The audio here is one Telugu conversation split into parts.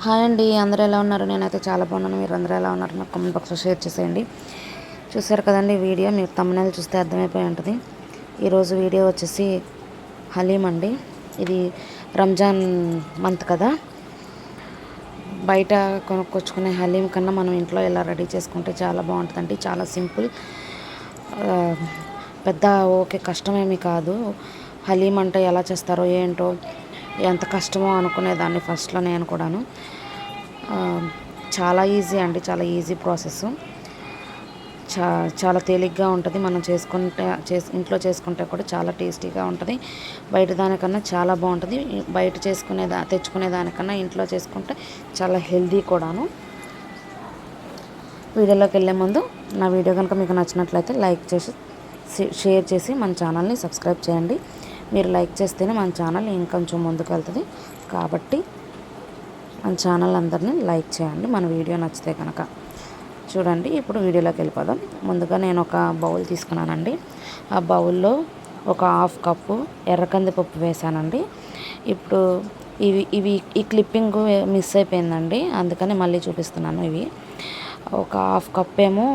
హాయ్ అండి, అందరూ ఎలా ఉన్నారు? నేనైతే చాలా బాగున్నాను. మీరు అందరూ ఎలా ఉన్నారు? నాకు కామెంట్ బాక్స్లో షేర్ చేసేయండి. చూసారు కదండి వీడియో, మీరు thumbnail చూస్తే అర్థమైపోయి ఉంటుంది. ఈరోజు వీడియో వచ్చేసి హలీం అండి. ఇది రంజాన్ మంత్ కదా, బయట కొనుక్కొచ్చుకునే హలీం కన్నా మనం ఇంట్లో ఇలా రెడీ చేసుకుంటే చాలా బాగుంటుందండి. చాలా సింపుల్, పెద్ద ఓకే కష్టమేమీ కాదు. హలీం అంటే ఎలా చేస్తారో ఏంటో, ఎంత కష్టమో అనుకునేదాన్ని ఫస్ట్లో నేను కూడాను. చాలా ఈజీ అండి, చాలా ఈజీ ప్రాసెస్. చాలా తేలిగ్గా ఉంటుంది. మనం ఇంట్లో చేసుకుంటే కూడా చాలా టేస్టీగా ఉంటుంది. బయట దానికన్నా చాలా బాగుంటుంది. బయట తెచ్చుకునే దానికన్నా ఇంట్లో చేసుకుంటే చాలా హెల్దీ కూడాను. వీడియోలోకి వెళ్ళే ముందు నా వీడియో కనుక మీకు నచ్చినట్లయితే లైక్ చేసి షేర్ చేసి మన ఛానల్ని సబ్స్క్రైబ్ చేయండి. మీరు లైక్ చేస్తేనే మన ఛానల్ ఇంకొంచెం ముందుకు వెళ్తుంది. కాబట్టి మన ఛానల్ అందరినీ లైక్ చేయండి మన వీడియో నచ్చితే కనుక. చూడండి, ఇప్పుడు వీడియోలోకి వెళ్ళిపోదాం. ముందుగా నేను ఒక బౌల్ తీసుకున్నానండి. ఆ బౌల్లో ఒక 1/2 కప్పు ఎర్రకందిపప్పు వేసానండి. ఇప్పుడు ఈ క్లిప్పింగ్ మిస్ అయిపోయిందండి, అందుకని మళ్ళీ చూపిస్తున్నాను. ఇవి ఒక 1/2 కప్ ఏమో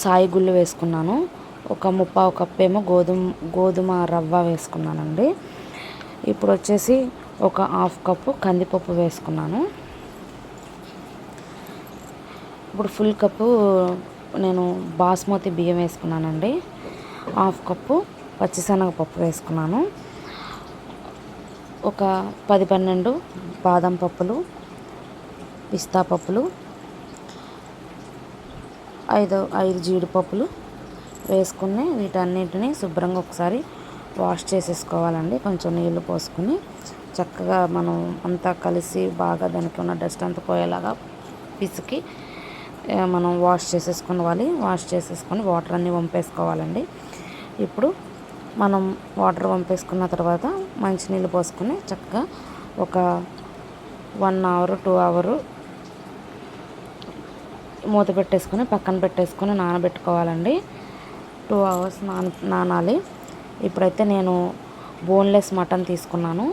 సాయి గుళ్ళు వేసుకున్నాను. ఒక 1/4 కప్ ఏమో గోధుమ రవ్వ వేసుకున్నానండి. ఇప్పుడు వచ్చేసి ఒక 1/2 కప్పు కందిపప్పు వేసుకున్నాను. ఇప్పుడు ఫుల్ కప్పు నేను బాస్మతి బియ్యం వేసుకున్నానండి. 1/2 కప్పు పచ్చిశనగపప్పు వేసుకున్నాను. ఒక 10-12 బాదం పప్పులు, పిస్తా పప్పులు, 5 జీడిపప్పులు వేసుకుని వీటన్నిటిని శుభ్రంగా ఒకసారి వాష్ చేసేసుకోవాలండి. కొంచెం నీళ్ళు పోసుకుని చక్కగా మనం అంతా కలిసి బాగా దానికి ఉన్న డస్ట్ అంతా పోయేలాగా పిసికి మనం వాష్ చేసేసుకొని వాటర్ అన్నీ వంపేసుకోవాలండి. ఇప్పుడు మనం వాటర్ వంపేసుకున్న తర్వాత మంచినీళ్ళు పోసుకొని చక్కగా ఒక 1 అవర్ 2 అవర్ మూత పెట్టేసుకొని పక్కన పెట్టేసుకొని నానబెట్టుకోవాలండి. 2 అవర్స్ నానాలి. ఇప్పుడైతే నేను బోన్లెస్ మటన్ తీసుకున్నాను.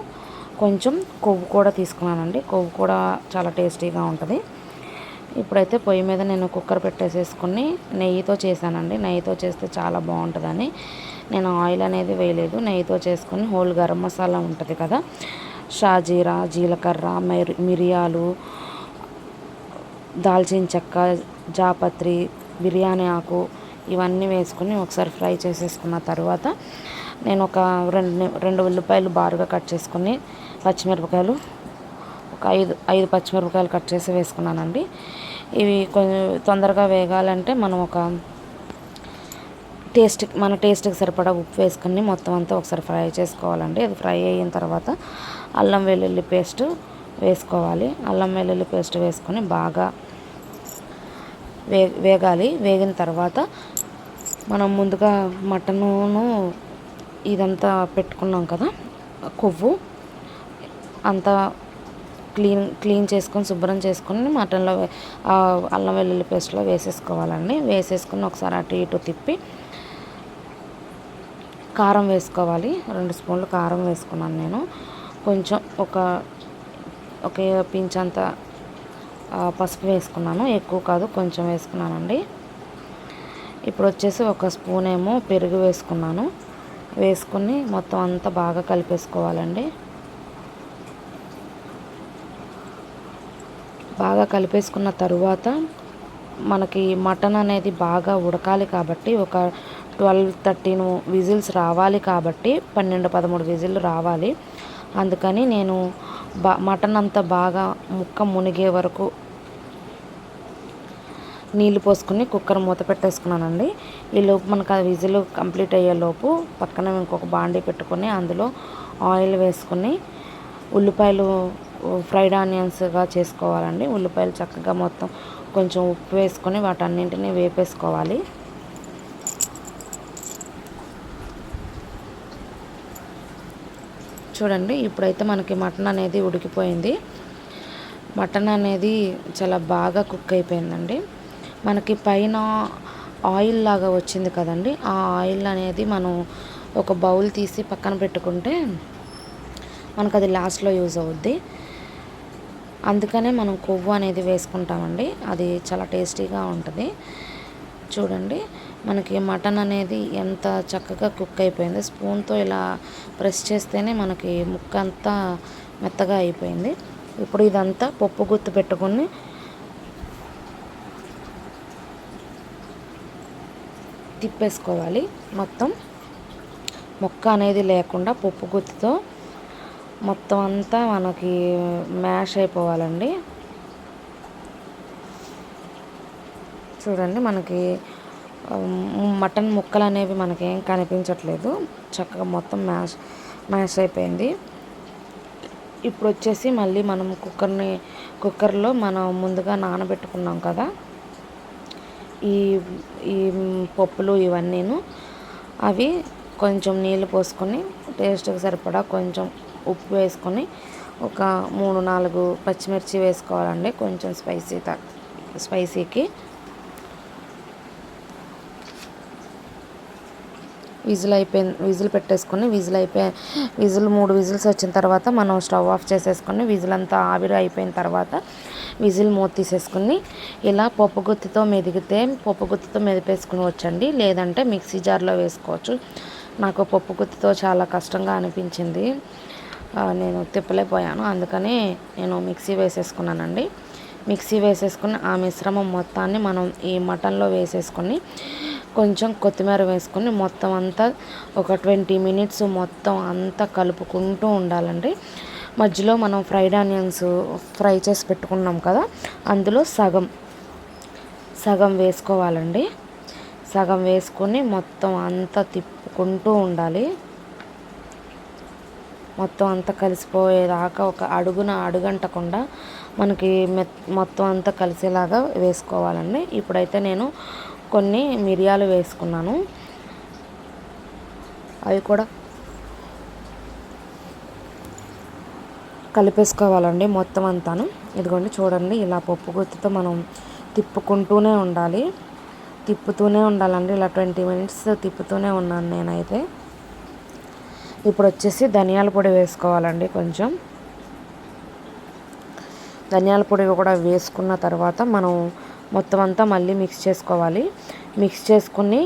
కొంచెం కొవ్వు కూడా తీసుకున్నానండి. కొవ్వు కూడా చాలా టేస్టీగా ఉంటుంది. ఇప్పుడైతే పొయ్యి మీద నేను కుక్కర్ పెట్టేసేసుకుని నెయ్యితో చేశానండి. నెయ్యితో చేస్తే చాలా బాగుంటుందని నేను ఆయిల్ అనేది వేయలేదు. నెయ్యితో చేసుకుని హోల్ గరం మసాలా ఉంటుంది కదా, షాజీరా, జీలకర్ర, మిరియాలు, దాల్చిన చెక్క, జాపత్రి, బిర్యానీ ఆకు ఇవన్నీ వేసుకుని ఒకసారి ఫ్రై చేసేసుకున్న తర్వాత నేను ఒక 2 ఉల్లిపాయలు బారుగా కట్ చేసుకుని, పచ్చిమిరపకాయలు ఒక 5 పచ్చిమిరపకాయలు కట్ చేసి వేసుకున్నానండి. ఇవి కొంచెం తొందరగా వేగాలంటే మనం మన టేస్ట్కి సరిపడా ఉప్పు వేసుకుని మొత్తం అంతా ఒకసారి ఫ్రై చేసుకోవాలండి. అది ఫ్రై అయిన తర్వాత అల్లం వెల్లుల్లి పేస్ట్ వేసుకోవాలి. అల్లం వెల్లుల్లి పేస్ట్ వేసుకొని బాగా వేగాలి. వేగిన తర్వాత మనం ముందుగా మటనును ఇదంతా పెట్టుకున్నాం కదా, కొవ్వు అంతా క్లీన్ చేసుకొని శుభ్రం చేసుకొని మటన్లో అల్లం వెల్లుల్లి పేస్ట్లో వేసేసుకోవాలండి. వేసేసుకుని ఒకసారి అటు ఇటు తిప్పి కారం వేసుకోవాలి. 2 స్పూన్లు కారం వేసుకున్నాను నేను. కొంచెం ఒక పించ్ అంత పసుపు వేసుకున్నాను. ఎక్కువ కాదు, కొంచెం వేసుకున్నానండి. ఇప్పుడు వచ్చేసి 1 స్పూన్ ఏమో పెరుగు వేసుకున్నాను. వేసుకుని మొత్తం అంతా బాగా కలిపేసుకోవాలండి. బాగా కలిపేసుకున్న తరువాత మనకి మటన్ అనేది బాగా ఉడకాలి కాబట్టి ఒక 12-13 విజిల్స్ రావాలి. కాబట్టి 12-13 విజిల్లు రావాలి. అందుకని నేను మటన్ అంతా బాగా ముక్క మునిగే వరకు నీళ్ళు పోసుకుని కుక్కర్ మూత పెట్టేసుకున్నానండి. ఈలోపు మనకు ఆ విజిల్ కంప్లీట్ అయ్యేలోపు పక్కన ఇంకొక బాండీ పెట్టుకొని అందులో ఆయిల్ వేసుకుని ఉల్లిపాయలు ఫ్రైడ్ ఆనియన్స్గా చేసుకోవాలండి. ఉల్లిపాయలు చక్కగా మొత్తం కొంచెం ఉప్పు వేసుకొని వాటన్నింటినీ వేపేసుకోవాలి. చూడండి, ఇప్పుడైతే మనకి మటన్ అనేది ఉడికిపోయింది. మటన్ అనేది చాలా బాగా కుక్ అయిపోయిందండి. మనకి పైన ఆయిల్ లాగా వచ్చింది కదండి, ఆ ఆయిల్ అనేది మనం ఒక బౌల్ తీసి పక్కన పెట్టుకుంటే మనకు అది లాస్ట్లో యూజ్ అవుద్ది. అందుకనే మనం కొవ్వు అనేది వేసుకుంటామండి. అది చాలా టేస్టీగా ఉంటుంది. చూడండి మనకి మటన్ అనేది ఎంత చక్కగా కుక్ అయిపోయింది. స్పూన్తో ఇలా ప్రెస్ చేస్తేనే మనకి ముక్క అంతా మెత్తగా అయిపోయింది. ఇప్పుడు ఇదంతా పప్పు గుత్తు పెట్టుకొని తిప్పేసుకోవాలి. మొత్తం ముక్క అనేది లేకుండా పప్పు గుత్తితో మొత్తం అంతా మనకి మ్యాష్ అయిపోవాలండి. చూడండి మనకి మటన్ ముక్కలు అనేవి మనకేం కనిపించట్లేదు. చక్కగా మొత్తం మ్యాష్ అయిపోయింది. ఇప్పుడు వచ్చేసి మళ్ళీ మనం కుక్కర్లో మనం ముందుగా నానబెట్టుకున్నాం కదా ఈ ఈ పప్పులు ఇవన్నీను, అవి కొంచెం నీళ్ళు పోసుకొని టేస్ట్కి సరిపడా కొంచెం ఉప్పు వేసుకొని ఒక 3-4 పచ్చిమిర్చి వేసుకోవాలండి. కొంచెం స్పైసీకి విజిల్ పెట్టేసుకొని విజిల్ 3 విజిల్స్ వచ్చిన తర్వాత మనం స్టవ్ ఆఫ్ చేసేసుకొని విజిల్ అంతా ఆవిరి అయిపోయిన తర్వాత విజిల్ మూత తీసేసుకుని ఇలా పప్పు గుత్తితో మెదిపేసుకుని వచ్చండి. లేదంటే మిక్సీ జార్లో వేసుకోవచ్చు. నాకు పప్పు గుత్తితో చాలా కష్టంగా అనిపించింది, నేను తిప్పలేకపోయాను. అందుకని నేను మిక్సీ వేసేసుకున్నానండి. మిక్సీ వేసేసుకుని ఆ మిశ్రమం మొత్తాన్ని మనం ఈ మటన్లో వేసేసుకొని కొంచెం కొత్తిమీర వేసుకొని మొత్తం అంతా ఒక 20 మినిట్స్ మొత్తం అంతా కలుపుకుంటూ ఉండాలండి. మధ్యలో మనం ఫ్రైడ్ ఆనియన్స్ ఫ్రై చేసి పెట్టుకున్నాం కదా, అందులో సగం వేసుకోవాలండి. సగం వేసుకొని మొత్తం అంతా తిప్పుకుంటూ ఉండాలి. మొత్తం అంతా కలిసిపోయేదాకా ఒక అడుగంటకుండా మనకి మొత్తం అంతా కలిసేలాగా వేసుకోవాలండి. ఇప్పుడైతే నేను కొన్ని మిరియాలు వేసుకున్నాను. అవి కూడా కలిపేసుకోవాలండి మొత్తం అంతాను. ఇదిగోండి చూడండి, ఇలా పప్పు గుత్తితో మనం తిప్పుకుంటూనే ఉండాలండి. ఇలా 20 మినిట్స్ తిప్పుతూనే ఉన్నాను నేనైతే. ఇప్పుడు వచ్చేసి ధనియాల పొడి వేసుకోవాలండి. కొంచెం ధనియాల పొడి కూడా వేసుకున్న తర్వాత మనం మొత్తం అంతా మళ్ళీ మిక్స్ చేసుకోవాలి. మిక్స్ చేసుకుని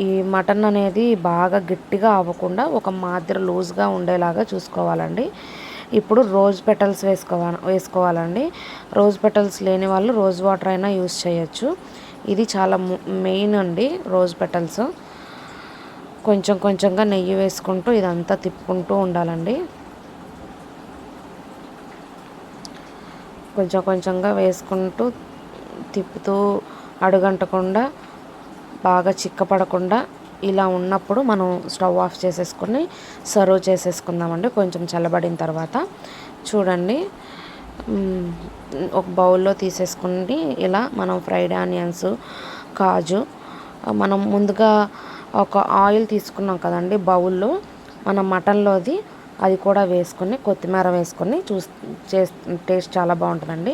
ఈ మటన్ అనేది బాగా గట్టిగా అవ్వకుండా ఒక మాదిరి లూజ్గా ఉండేలాగా చూసుకోవాలండి. ఇప్పుడు రోజ్ పెటల్స్ వేసుకోవాలండి. రోజ్ పెటల్స్ లేని వాళ్ళు రోజ్ వాటర్ అయినా యూస్ చేయొచ్చు. ఇది చాలా మెయిన్ అండి రోజ్ పెటల్స్. కొంచెంగా నెయ్యి వేసుకుంటూ ఇదంతా తిప్పుకుంటూ ఉండాలండి. కొంచెంగా వేసుకుంటూ తిప్పుతూ అడుగంటకుండా బాగా చిక్కపడకుండా ఇలా ఉన్నప్పుడు మనం స్టవ్ ఆఫ్ చేసేసుకొని సర్వ్ చేసేసుకుందామండి. కొంచెం చల్లబడిన తర్వాత చూడండి, ఒక బౌల్లో తీసేసుకుని ఇలా మనం ఫ్రైడ్ ఆనియన్స్, కాజు, మనం ముందుగా ఒక ఆయిల్ తీసుకున్నాం కదండి బౌల్లో, మనం మటన్లోది అది కూడా వేసుకొని కొత్తిమీర వేసుకొని టేస్ట్ చాలా బాగుంటుందండి.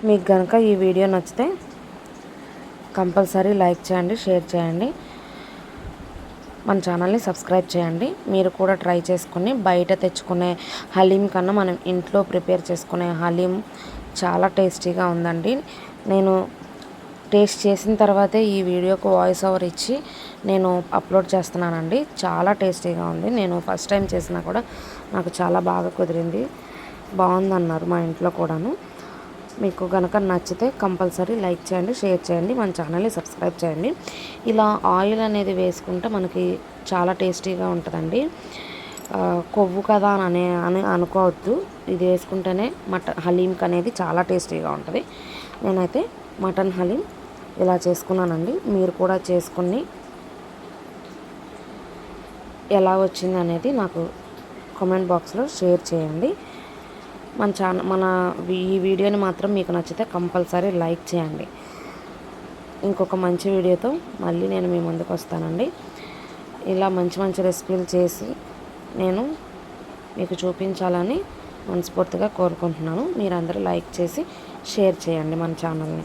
మీకు కనుక ఈ వీడియో నచ్చితే కంపల్సరీ లైక్ చేయండి, షేర్ చేయండి, మన ఛానల్ని సబ్స్క్రైబ్ చేయండి. మీరు కూడా ట్రై చేసుకొని బయట తెచ్చుకునే హలీం కన్నా మనం ఇంట్లో ప్రిపేర్ చేసుకునే హలీం చాలా టేస్టీగా ఉందండి. నేను టేస్ట్ చేసిన తర్వాతే ఈ వీడియోకు వాయిస్ ఓవర్ ఇచ్చి నేను అప్లోడ్ చేస్తున్నానండి. చాలా టేస్టీగా ఉంది. నేను ఫస్ట్ టైం చేసినా కూడా నాకు చాలా బాగా కుదిరింది, బాగుందన్నారు మా ఇంట్లో కూడాను. మీకు కనుక నచ్చితే కంపల్సరీ లైక్ చేయండి, షేర్ చేయండి, మన ఛానల్ని సబ్స్క్రైబ్ చేయండి. ఇలా ఆయిల్ అనేది వేసుకుంటే మనకి చాలా టేస్టీగా ఉంటుందండి. కొవ్వు కదా అని అనుకోవద్దు, ఇది వేసుకుంటేనే హలీంకి అనేది చాలా టేస్టీగా ఉంటుంది. నేనైతే మటన్ హలీం ఇలా చేసుకున్నానండి. మీరు కూడా చేసుకుని ఎలా వచ్చింది అనేది నాకు కామెంట్ బాక్స్లో షేర్ చేయండి. మన ఈ వీడియోని మాత్రం మీకు నచ్చితే కంపల్సరీ లైక్ చేయండి. ఇంకొక మంచి వీడియోతో మళ్ళీ నేను మీ ముందుకు వస్తానండి. ఇలా మంచి రెసిపీలు చేసి నేను మీకు చూపించాలని మనస్ఫూర్తిగా కోరుకుంటున్నాను. మీరందరూ లైక్ చేసి షేర్ చేయండి మన ఛానల్ని.